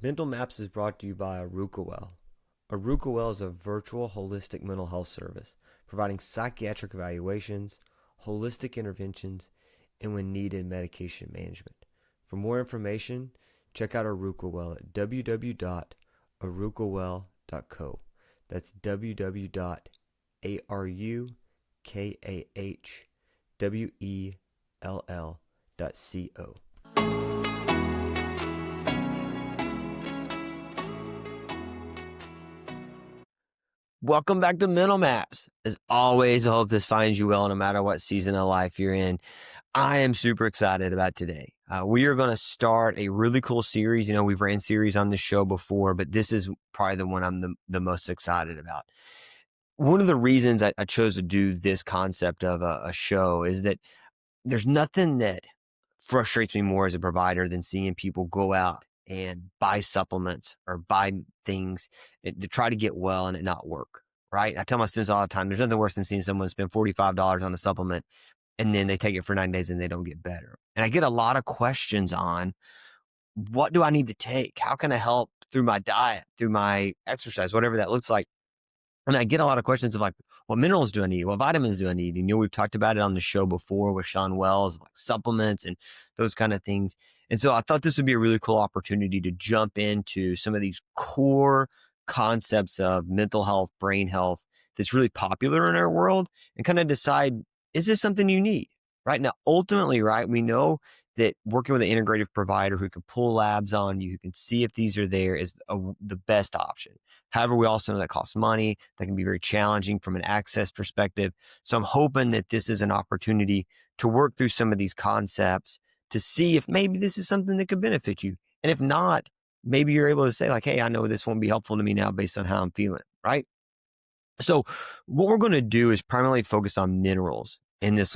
Mental Maps is brought to you by Well. Well is a virtual holistic mental health service providing psychiatric evaluations, holistic interventions, and when needed, medication management. For more information, check out Well at www.arukawell.co. That's www.arukawell.co. Welcome back to Mental Maps. As always, I hope this finds you well no matter what season of life you're in. I am super excited about today. We are going to start a really cool series. You know, we've ran series on this show before, but this is probably the one I'm the most excited about. One of the reasons I chose to do this concept of a show is that there's nothing that frustrates me more as a provider than seeing people go out and buy supplements or buy things to try to get well and it not work, right? I tell my students all the time, there's nothing worse than seeing someone spend $45 on a supplement and then they take it for 9 days and they don't get better. And I get a lot of questions on, what do I need to take? How can I help through my diet, through my exercise, whatever that looks like? And I get a lot of questions of like, what minerals do I need? What vitamins do I need? And, you know, we've talked about it on the show before with Sean Wells, like supplements and those kind of things. And so I thought this would be a really cool opportunity to jump into some of these core concepts of mental health, brain health that's really popular in our world and kind of decide, is this something you need? Right now, ultimately, right, we know that working with an integrative provider who can pull labs on you, who can see if these are there is the best option. However, we also know that costs money. That can be very challenging from an access perspective. So I'm hoping that this is an opportunity to work through some of these concepts to see if maybe this is something that could benefit you. And if not, maybe you're able to say like, hey, I know this won't be helpful to me now based on how I'm feeling, right? So what we're going to do is primarily focus on minerals in this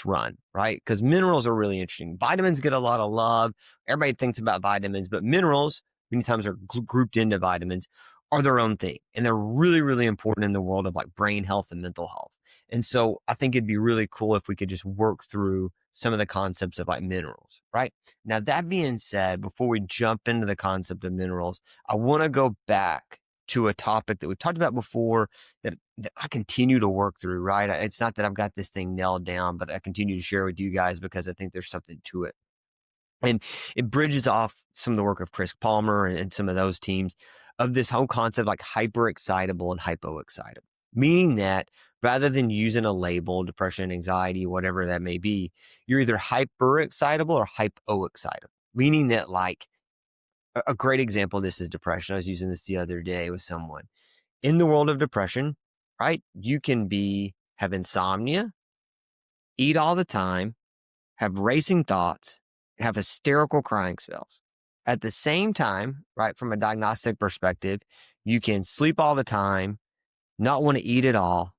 run, right? Because minerals are really interesting. Vitamins get a lot of love. Everybody thinks about vitamins, but minerals many times are grouped into vitamins, are their own thing. And they're really, really important in the world of like brain health and mental health. And so I think it'd be really cool if we could just work through some of the concepts of like minerals, right? Now, that being said, before we jump into the concept of minerals, I want to go back to a topic that we've talked about before that I continue to work through, right? It's not that I've got this thing nailed down, but I continue to share with you guys because I think there's something to it. And it bridges off some of the work of Chris Palmer and some of those teams of this whole concept like hyperexcitable and hypoexcitable, meaning that rather than using a label, depression, anxiety, whatever that may be, you're either hyperexcitable or hypoexcitable, meaning that like a great example of this is depression. I was using this the other day with someone. In the world of depression, right? You can have insomnia, eat all the time, have racing thoughts, have hysterical crying spells. At the same time, right, from a diagnostic perspective, you can sleep all the time, not want to eat at all,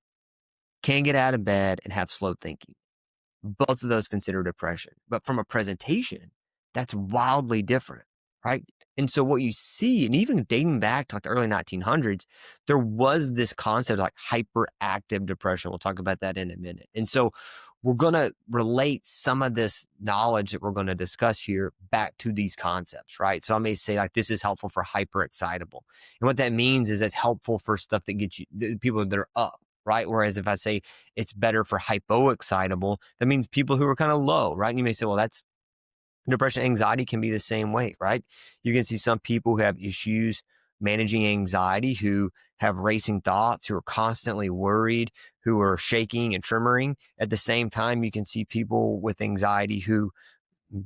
can't get out of bed, and have slow thinking. Both of those consider depression. But from a presentation, that's wildly different, right? And so what you see, and even dating back to like the early 1900s, there was this concept of like hyperactive depression. We'll talk about that in a minute. And so we're going to relate some of this knowledge that we're going to discuss here back to these concepts, right? So I may say like, this is helpful for hyperexcitable. And what that means is it's helpful for stuff that gets you, the people that are up, right? Whereas if I say it's better for hypoexcitable, that means people who are kind of low, right? And you may say, well, that's depression, anxiety can be the same way, right? You can see some people who have issues managing anxiety, who have racing thoughts, who are constantly worried, who are shaking and tremoring. At the same time, you can see people with anxiety who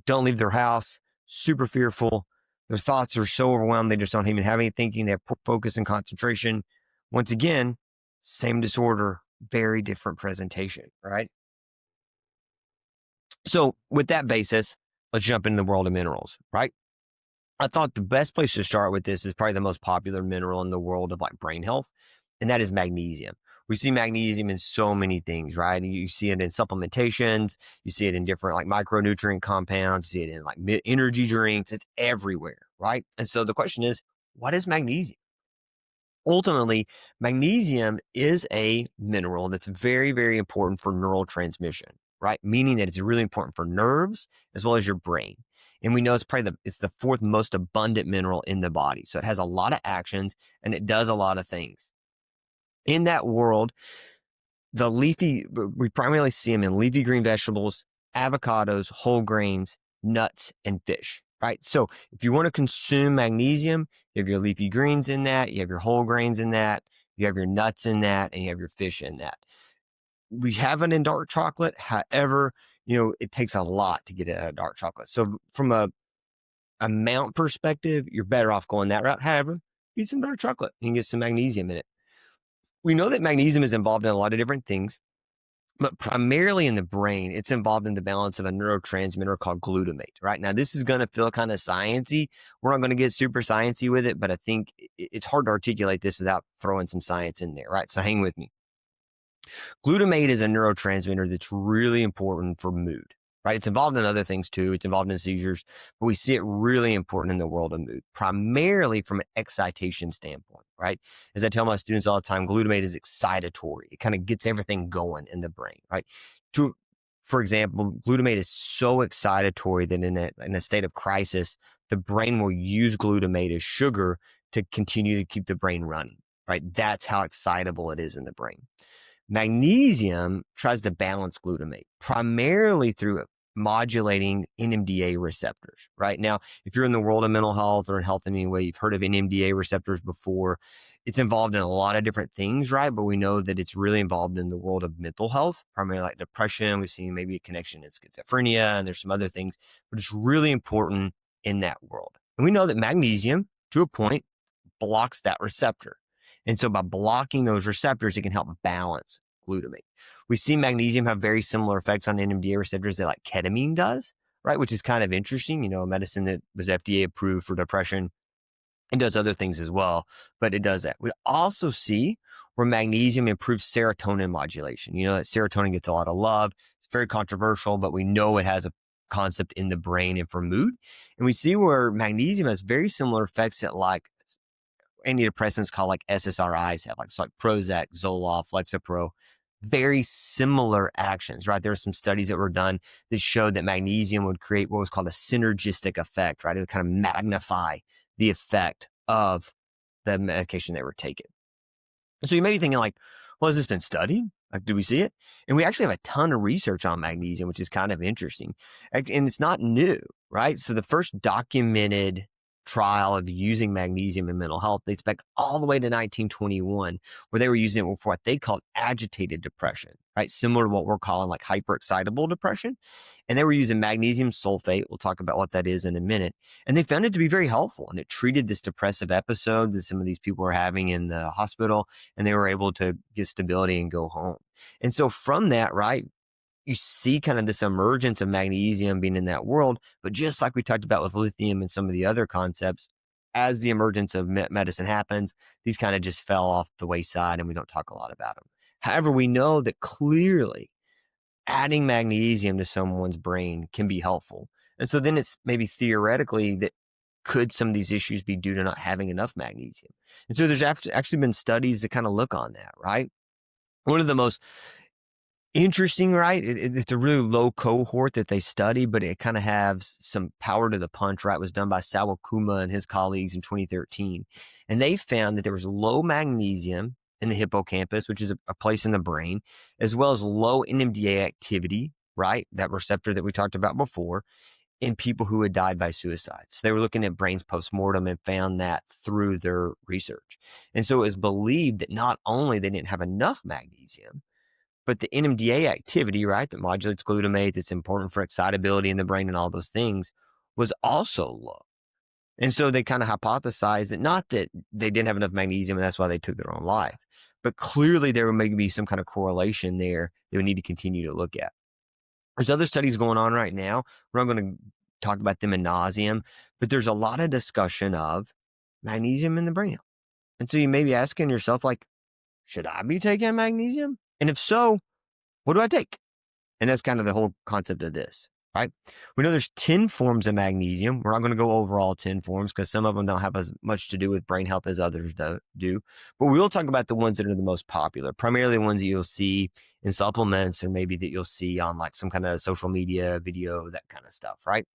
don't leave their house, super fearful. Their thoughts are so overwhelmed, they just don't even have any thinking. They have poor focus and concentration. Once again, same disorder, very different presentation, right? So with that basis, let's jump into the world of minerals, right? I thought the best place to start with this is probably the most popular mineral in the world of like brain health, and that is magnesium. We see magnesium in so many things, right? You see it in supplementations, you see it in different like micronutrient compounds, you see it in like energy drinks, it's everywhere, right? And so the question is, what is magnesium? Ultimately, magnesium is a mineral that's very, very important for neural transmission, right? Meaning that it's really important for nerves as well as your brain. And we know it's the fourth most abundant mineral in the body. So it has a lot of actions and it does a lot of things. In that world, we primarily see them in leafy green vegetables, avocados, whole grains, nuts, and fish, right? So if you want to consume magnesium, you have your leafy greens in that, you have your whole grains in that, you have your nuts in that, and you have your fish in that. We have it in dark chocolate. However, it takes a lot to get it out of dark chocolate. So from a amount perspective, you're better off going that route. However, eat some dark chocolate. You can get some magnesium in it. We know that magnesium is involved in a lot of different things, but primarily in the brain, it's involved in the balance of a neurotransmitter called glutamate, right? Now, this is going to feel kind of sciencey. We're not going to get super sciencey with it, but I think it's hard to articulate this without throwing some science in there, right? So hang with me. Glutamate is a neurotransmitter that's really important for mood, right? It's involved in other things too. It's involved in seizures, but we see it really important in the world of mood, primarily from an excitation standpoint, right? As I tell my students all the time, glutamate is excitatory. It kind of gets everything going in the brain, right? For example, glutamate is so excitatory that in a state of crisis, the brain will use glutamate as sugar to continue to keep the brain running, right? That's how excitable it is in the brain. Magnesium tries to balance glutamate primarily through modulating NMDA receptors, right? Now, if you're in the world of mental health or health in any way, you've heard of NMDA receptors before. It's involved in a lot of different things, right? But we know that it's really involved in the world of mental health, primarily like depression. We've seen maybe a connection in schizophrenia, and there's some other things, but it's really important in that world. And we know that magnesium, to a point, blocks that receptor. And so by blocking those receptors, it can help balance glutamate. We see magnesium have very similar effects on NMDA receptors that like ketamine does, right? Which is kind of interesting. A medicine that was FDA approved for depression and does other things as well, but it does that. We also see where magnesium improves serotonin modulation. That serotonin gets a lot of love. It's very controversial, but we know it has a concept in the brain and for mood. And we see where magnesium has very similar effects that like antidepressants called like SSRIs have, like Prozac, Zoloft, Lexapro, very similar actions, right? There are some studies that were done that showed that magnesium would create what was called a synergistic effect, right? It would kind of magnify the effect of the medication they were taking. And so you may be thinking like, well, has this been studied? Like, do we see it? And we actually have a ton of research on magnesium, which is kind of interesting. And it's not new, right? So the first documented trial of using magnesium in mental health dates back all the way to 1921, where they were using it for what they called agitated depression, right? Similar to what we're calling like hyperexcitable depression. And they were using magnesium sulfate. We'll talk about what that is in a minute. And they found it to be very helpful. And it treated this depressive episode that some of these people were having in the hospital, and they were able to get stability and go home. And so from that, right, you see kind of this emergence of magnesium being in that world. But just like we talked about with lithium and some of the other concepts, as the emergence of medicine happens, these kind of just fell off the wayside and we don't talk a lot about them. However, we know that clearly adding magnesium to someone's brain can be helpful. And so then it's maybe theoretically that could some of these issues be due to not having enough magnesium? And so there's actually been studies that kind of look on that, right? One of the most interesting, right? It's a really low cohort that they study, but it kind of has some power to the punch, right? It was done by Sawakuma and his colleagues in 2013. And they found that there was low magnesium in the hippocampus, which is a place in the brain, as well as low NMDA activity, right? That receptor that we talked about before, in people who had died by suicide. So they were looking at brains postmortem and found that through their research. And so it was believed that not only they didn't have enough magnesium, but the NMDA activity, right, that modulates glutamate, that's important for excitability in the brain and all those things, was also low. And so they kind of hypothesized that not that they didn't have enough magnesium and that's why they took their own life, but clearly there may be some kind of correlation there that we need to continue to look at. There's other studies going on right now. We're not going to talk about them ad nauseum, but there's a lot of discussion of magnesium in the brain health. And so you may be asking yourself, like, should I be taking magnesium? And if so, what do I take? And that's kind of the whole concept of this, right? We know there's 10 forms of magnesium. We're not going to go over all 10 forms because some of them don't have as much to do with brain health as others do. But we will talk about the ones that are the most popular, primarily the ones that you'll see in supplements or maybe that you'll see on like some kind of social media video, that kind of stuff, right?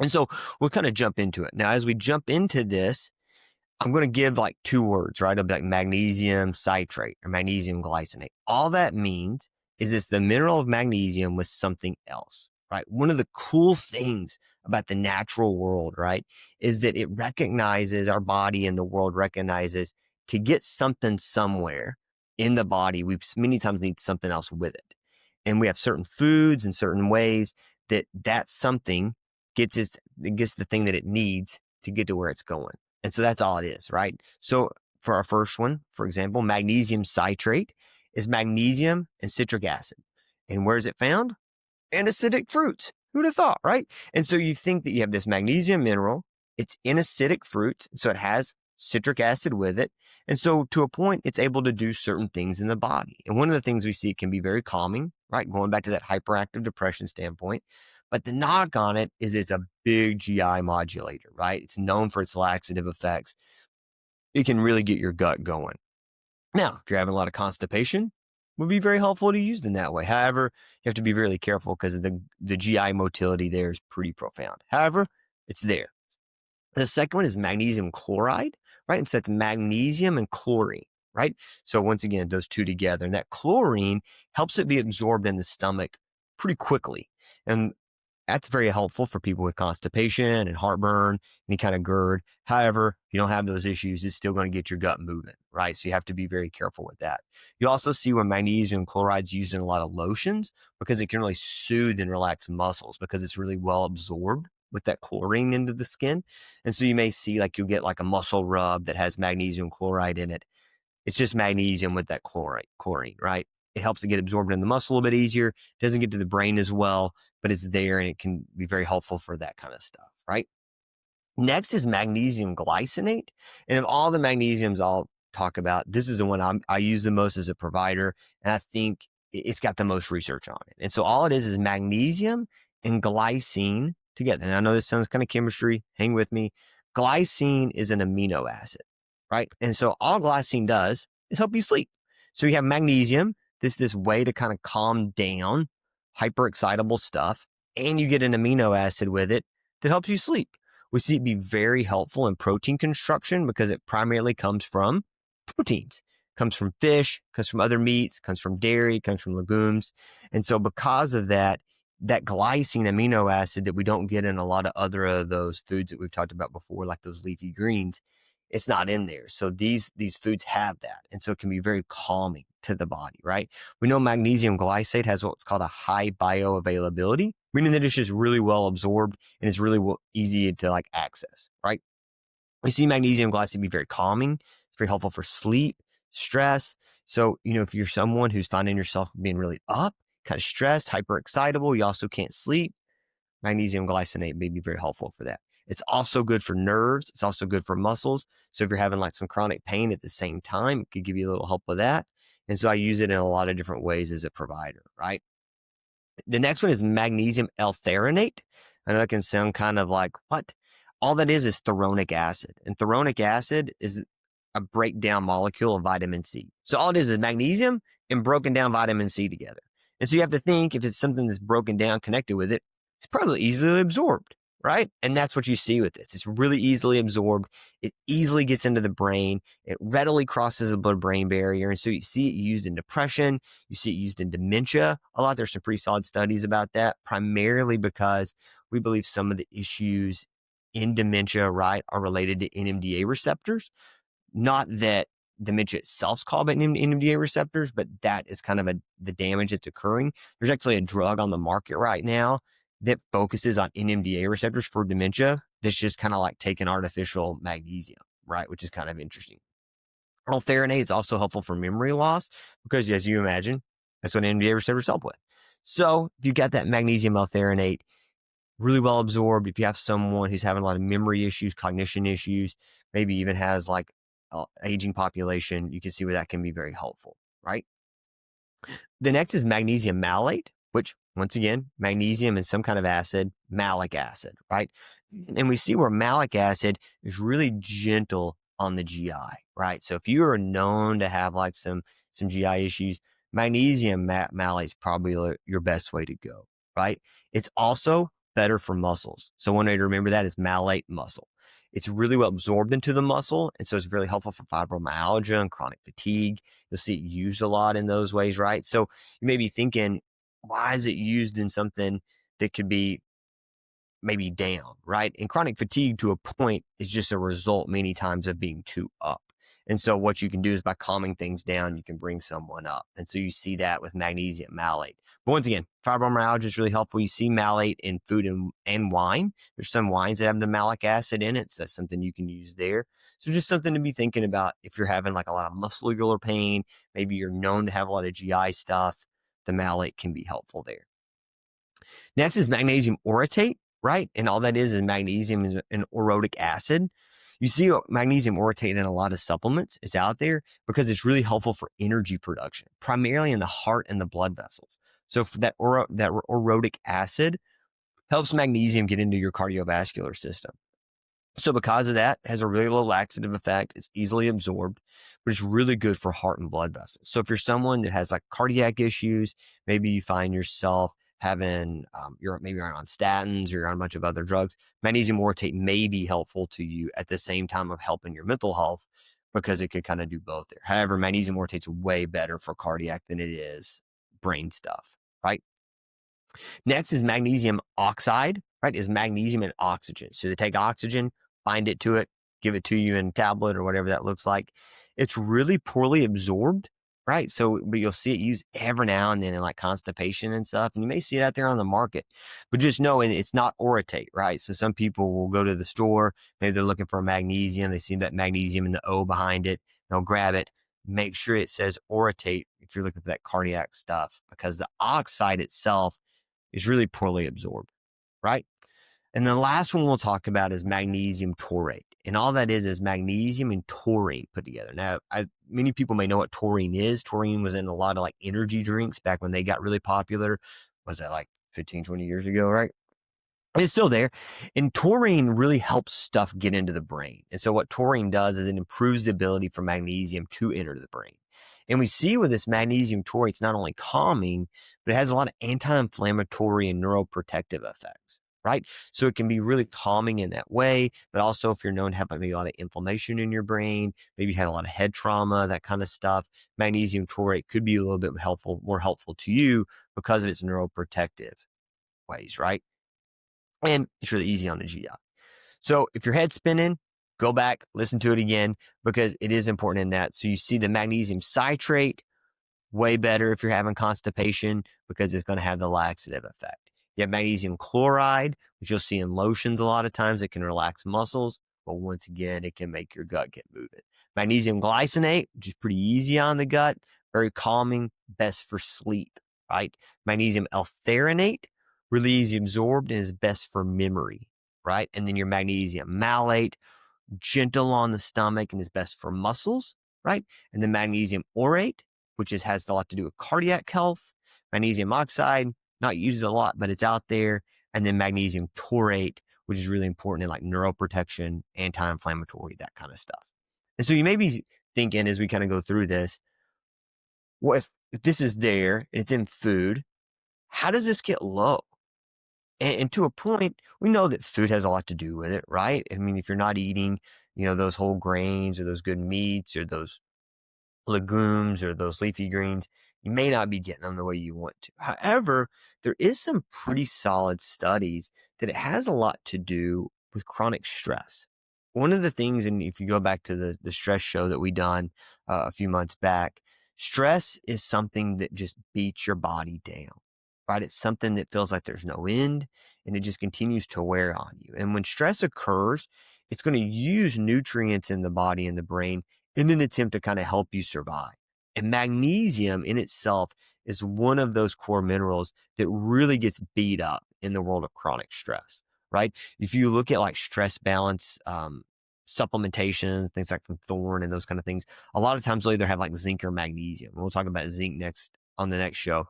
And so we'll kind of jump into it. Now, as we jump into this, I'm going to give like 2 words, right? It'll be like magnesium citrate or magnesium glycinate. All that means is it's the mineral of magnesium with something else, right? One of the cool things about the natural world, right, is that it recognizes, our body and the world recognizes, to get something somewhere in the body, we many times need something else with it. And we have certain foods and certain ways that something it gets the thing that it needs to get to where it's going. And so that's all it is, right? So for our first one, for example, magnesium citrate is magnesium and citric acid. And where is it found? In acidic fruits. Who'd have thought, right? And so you think that you have this magnesium mineral, it's in acidic fruits, so it has citric acid with it. And so to a point, it's able to do certain things in the body. And one of the things we see, it can be very calming, right? Going back to that hyperactive depression standpoint. But the knock on it is it's a big GI modulator, right? It's known for its laxative effects. It can really get your gut going. Now, if you're having a lot of constipation, it would be very helpful to use in that way. However, you have to be really careful because the GI motility there is pretty profound. However, it's there. The second one is magnesium chloride, right? And so it's magnesium and chlorine, right? So once again, those two together, and that chlorine helps it be absorbed in the stomach pretty quickly. And that's very helpful for people with constipation and heartburn, any kind of GERD. However, if you don't have those issues, it's still going to get your gut moving, right? So you have to be very careful with that. You also see where magnesium chloride is used in a lot of lotions because it can really soothe and relax muscles because it's really well absorbed with that chlorine into the skin. And so you may see like you'll get like a muscle rub that has magnesium chloride in it. It's just magnesium with that chlorine, right? It helps to get absorbed in the muscle a little bit easier. It doesn't get to the brain as well, but it's there and it can be very helpful for that kind of stuff, right? Next is magnesium glycinate. And of all the magnesiums I'll talk about, this is the one I use the most as a provider. And I think it's got the most research on it. And so all it is magnesium and glycine together. And I know this sounds kind of chemistry. Hang with me. Glycine is an amino acid, right? And so all glycine does is help you sleep. So you have magnesium, this way to kind of calm down hyperexcitable stuff, and you get an amino acid with it that helps you sleep. We see it be very helpful in protein construction because it primarily comes from proteins. Comes from fish, comes from other meats, comes from dairy, comes from legumes. And so because of that, that glycine amino acid that we don't get in a lot of other of those foods that we've talked about before, like those leafy greens, it's not in there. So these foods have that. And so it can be very calming to the body, right? We know magnesium glycate has what's called a high bioavailability, meaning that it's just really well absorbed and it's really easy to like access, right? We see magnesium glycate be very calming. It's very helpful for sleep, stress. So, if you're someone who's finding yourself being really up, kind of stressed, hyperexcitable, you also can't sleep, magnesium glycinate may be very helpful for that. It's also good for nerves. It's also good for muscles. So if you're having like some chronic pain at the same time, it could give you a little help with that. And so I use it in a lot of different ways as a provider, right? The next one is magnesium L-threonate. I know that can sound kind of like, what? All that is thoronic acid. And thoronic acid is a breakdown molecule of vitamin C. So all it is magnesium and broken down vitamin C together. And so you have to think if it's something that's broken down, connected with it, it's probably easily absorbed, right? And that's what you see with this. It's really easily absorbed. It easily gets into the brain. It readily crosses the blood-brain barrier. And so you see it used in depression. You see it used in dementia a lot. There's some pretty solid studies about that, primarily because we believe some of the issues in dementia, right, are related to NMDA receptors. Not that dementia itself is called by NMDA receptors, but that is kind of the damage that's occurring. There's actually a drug on the market right now that focuses on NMDA receptors for dementia that's just kind of like taking artificial magnesium, right? Which is kind of interesting. L-threonate is also helpful for memory loss because, as you imagine, that's what NMDA receptors help with. So if you've got that magnesium L-threonate, really well absorbed, if you have someone who's having a lot of memory issues, cognition issues, maybe even has like aging population, you can see where that can be very helpful, right? The next is magnesium malate, which once again, magnesium and some kind of acid, malic acid, right? And we see where malic acid is really gentle on the GI, right? So if you are known to have like some GI issues, magnesium malate is probably your best way to go, right? It's also better for muscles. So one way to remember that is malate muscle. It's really well absorbed into the muscle, and so it's really helpful for fibromyalgia and chronic fatigue. You'll see it used a lot in those ways, right? So you may be thinking, why is it used in something that could be maybe down, right? And chronic fatigue to a point is just a result many times of being too up. And so what you can do is by calming things down, you can bring someone up. And so you see that with magnesium malate. But once again, fibromyalgia is really helpful. You see malate in food and wine. There's some wines that have the malic acid in it. So that's something you can use there. So just something to be thinking about if you're having like a lot of muscular pain, maybe you're known to have a lot of GI stuff, the malate can be helpful there. Next is magnesium orotate, right? And all that is magnesium is an orotic acid. You see magnesium orotate in a lot of supplements. It's out there because it's really helpful for energy production, primarily in the heart and the blood vessels. So for that orotic acid helps magnesium get into your cardiovascular system. So because of that, it has a really low laxative effect. It's easily absorbed, but it's really good for heart and blood vessels. So if you're someone that has like cardiac issues, maybe you find yourself having, you're on statins or you're on a bunch of other drugs, magnesium orotate may be helpful to you at the same time of helping your mental health because it could kind of do both there. However, magnesium orotate's way better for cardiac than it is brain stuff, right? Next is magnesium oxide, right? Is magnesium and oxygen. So they take oxygen, bind it to it, give it to you in a tablet or whatever that looks like. It's really poorly absorbed, right? So, but you'll see it used every now and then in like constipation and stuff. And you may see it out there on the market, but just know it's not orotate, right? So some people will go to the store, maybe they're looking for a magnesium. They see that magnesium and the O behind it. They'll grab it. Make sure it says orotate if you're looking for that cardiac stuff, because the oxide itself is really poorly absorbed, right? And the last one we'll talk about is magnesium taurate. And all that is magnesium and taurine put together. Now, many people may know what taurine is. Taurine was in a lot of like energy drinks back when they got really popular. Was that like 15, 20 years ago, right? It's still there. And taurine really helps stuff get into the brain. And so what taurine does is it improves the ability for magnesium to enter the brain. And we see with this magnesium taurate, it's not only calming, but it has a lot of anti-inflammatory and neuroprotective effects, right? So it can be really calming in that way. But also if you're known to have maybe a lot of inflammation in your brain, maybe you had a lot of head trauma, that kind of stuff, magnesium taurate could be a little bit more helpful to you because of its neuroprotective ways, right? And it's really easy on the GI. So if your head's spinning, go back, listen to it again, because it is important in that. So you see the magnesium citrate, way better if you're having constipation because it's going to have the laxative effect. You have magnesium chloride, which you'll see in lotions a lot of times. It can relax muscles, but once again, it can make your gut get moving. Magnesium glycinate, which is pretty easy on the gut, very calming, best for sleep, right? Magnesium L-threonate, really easy absorbed and is best for memory, right? And then your magnesium malate, gentle on the stomach and is best for muscles, right? And then magnesium orate, which has a lot to do with cardiac health. Magnesium oxide, not used a lot, but it's out there. And then magnesium taurate, which is really important in like neuroprotection, anti-inflammatory, that kind of stuff. And so you may be thinking as we kind of go through this, well, if this is there and it's in food, how does this get low? And to a point, we know that food has a lot to do with it, right? I mean, if you're not eating, those whole grains or those good meats or those legumes or those leafy greens, you may not be getting them the way you want to. However, there is some pretty solid studies that it has a lot to do with chronic stress. One of the things, and if you go back to the stress show that we done a few months back, stress is something that just beats your body down, right? It's something that feels like there's no end and it just continues to wear on you. And when stress occurs, it's going to use nutrients in the body and the brain in an attempt to kind of help you survive. And magnesium in itself is one of those core minerals that really gets beat up in the world of chronic stress, right? If you look at like stress balance, supplementation, things like from Thorne and those kind of things, a lot of times they'll either have like zinc or magnesium. We'll talk about zinc next on the next show.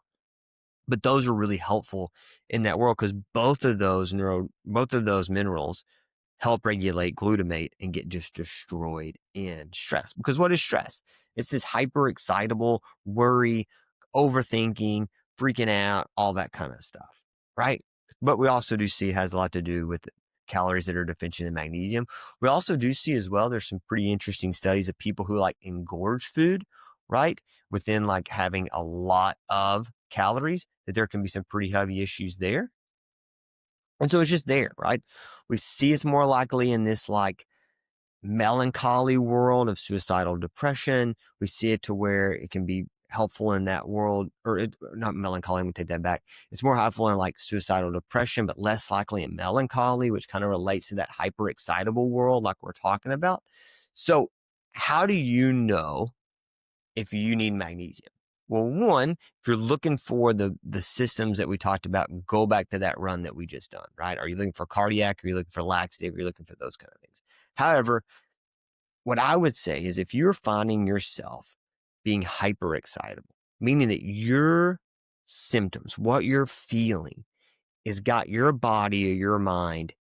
But those are really helpful in that world because both of those minerals help regulate glutamate and get just destroyed in stress. Because what is stress? It's this hyper excitable worry, overthinking, freaking out, all that kind of stuff, right? But we also do see it has a lot to do with calories that are deficient in magnesium. We also do see as well, there's some pretty interesting studies of people who like engorge food, right? Within like having a lot of calories, that there can be some pretty heavy issues there. And so it's just there, right? We see it's more likely in this like melancholy world of suicidal depression. We see it to where it can be helpful in that world, or not melancholy, I'm gonna take that back. It's more helpful in like suicidal depression, but less likely in melancholy, which kind of relates to that hyper excitable world like we're talking about. So how do you know if you need magnesium? Well, one, if you're looking for the systems that we talked about, go back to that run that we just done, right? Are you looking for cardiac? Are you looking for laxative? Are you looking for those kind of things? However, what I would say is if you're finding yourself being hyper excitable, meaning that your symptoms, what you're feeling, has got your body or your mind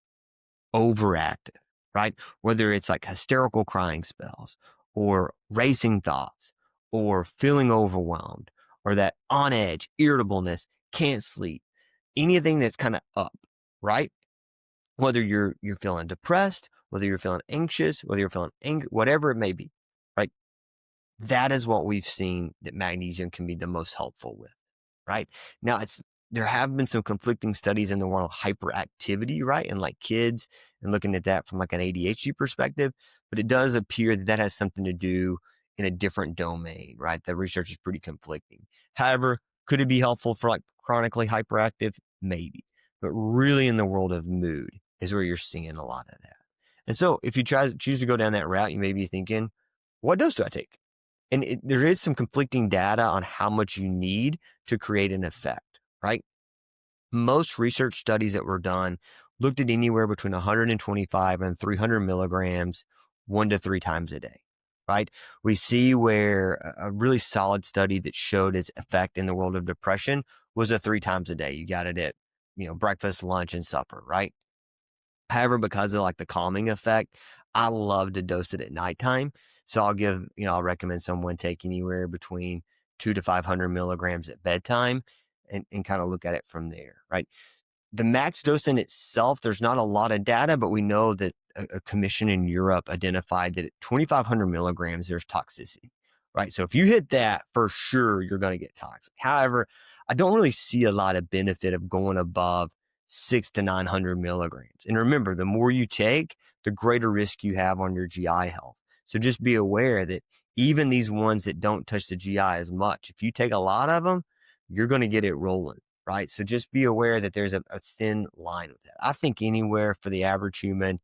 overactive, right? Whether it's like hysterical crying spells or racing thoughts or feeling overwhelmed or that on edge, irritableness, can't sleep, anything that's kind of up, right? Whether you're feeling depressed, whether you're feeling anxious, whether you're feeling angry, whatever it may be, right? That is what we've seen that magnesium can be the most helpful with, right? Now there have been some conflicting studies in the world of hyperactivity, right? And like kids and looking at that from like an ADHD perspective, but it does appear that that has something to do in a different domain, right? The research is pretty conflicting. However, could it be helpful for like chronically hyperactive? Maybe, but really in the world of mood is where you're seeing a lot of that. And so if you choose to go down that route, you may be thinking, what dose do I take? And there is some conflicting data on how much you need to create an effect, right? Most research studies that were done looked at anywhere between 125 and 300 milligrams 1 to 3 times a day, right? We see where a really solid study that showed its effect in the world of depression was a 3 times a day. You got it at, breakfast, lunch, and supper, right? However, because of like the calming effect, I love to dose it at nighttime. So I'll recommend someone take anywhere between 2 to 500 milligrams at bedtime and kind of look at it from there, right? The max dose in itself, there's not a lot of data, but we know that a commission in Europe identified that at 2,500 milligrams, there's toxicity, right? So if you hit that, for sure, you're going to get toxic. However, I don't really see a lot of benefit of going above 600 to 900 milligrams. And remember, the more you take, the greater risk you have on your GI health. So just be aware that even these ones that don't touch the GI as much, if you take a lot of them, you're going to get it rolling, right? So just be aware that there's a thin line with that. I think anywhere for the average human,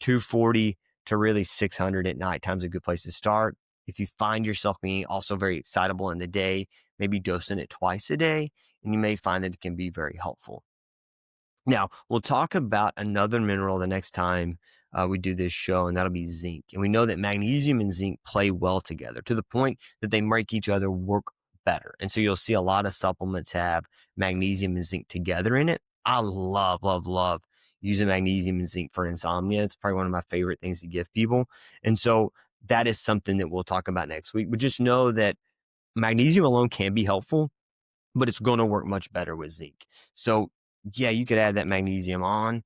240 to really 600 at night time's a good place to start. If you find yourself being also very excitable in the day, maybe dosing it twice a day, and you may find that it can be very helpful. Now, we'll talk about another mineral the next time we do this show, and that'll be zinc. And we know that magnesium and zinc play well together to the point that they make each other work better. And so you'll see a lot of supplements have magnesium and zinc together in it. I love, love, love using magnesium and zinc for insomnia. It's probably one of my favorite things to give people. And so that is something that we'll talk about next week. But just know that magnesium alone can be helpful, but it's going to work much better with zinc. So yeah, you could add that magnesium on,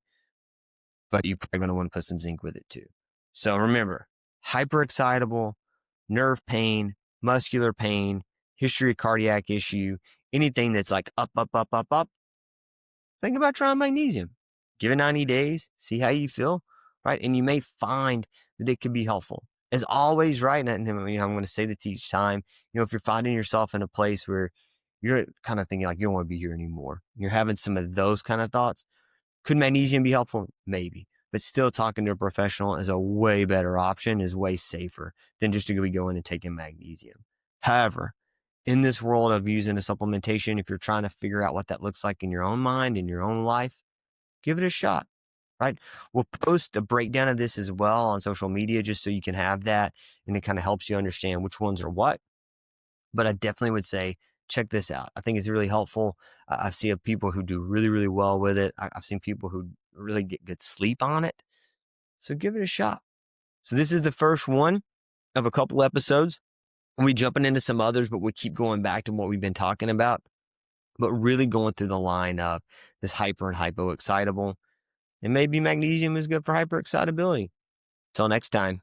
but you're probably going to want to put some zinc with it too. So remember, hyperexcitable, nerve pain, muscular pain, history of cardiac issue, anything that's like up, up, up, up, up, think about trying magnesium. Give it 90 days, see how you feel, right? And you may find that it could be helpful. As always, right? And I'm going to say this each time, if you're finding yourself in a place where you're kind of thinking like you don't want to be here anymore, you're having some of those kind of thoughts, could magnesium be helpful? Maybe. But still talking to a professional is a way better option, is way safer than just to be going and taking magnesium. However, in this world of using a supplementation, if you're trying to figure out what that looks like in your own mind, in your own life, give it a shot, right? We'll post a breakdown of this as well on social media just so you can have that, and it kind of helps you understand which ones are what. But I definitely would say, check this out. I think it's really helpful. I've seen people who do really, really well with it. I've seen people who really get good sleep on it. So give it a shot. So this is the first one of a couple episodes. We'll be jumping into some others, but we keep going back to what we've been talking about. but really going through the line of this hyper and hypoexcitable. And maybe magnesium is good for hyperexcitability. Till next time.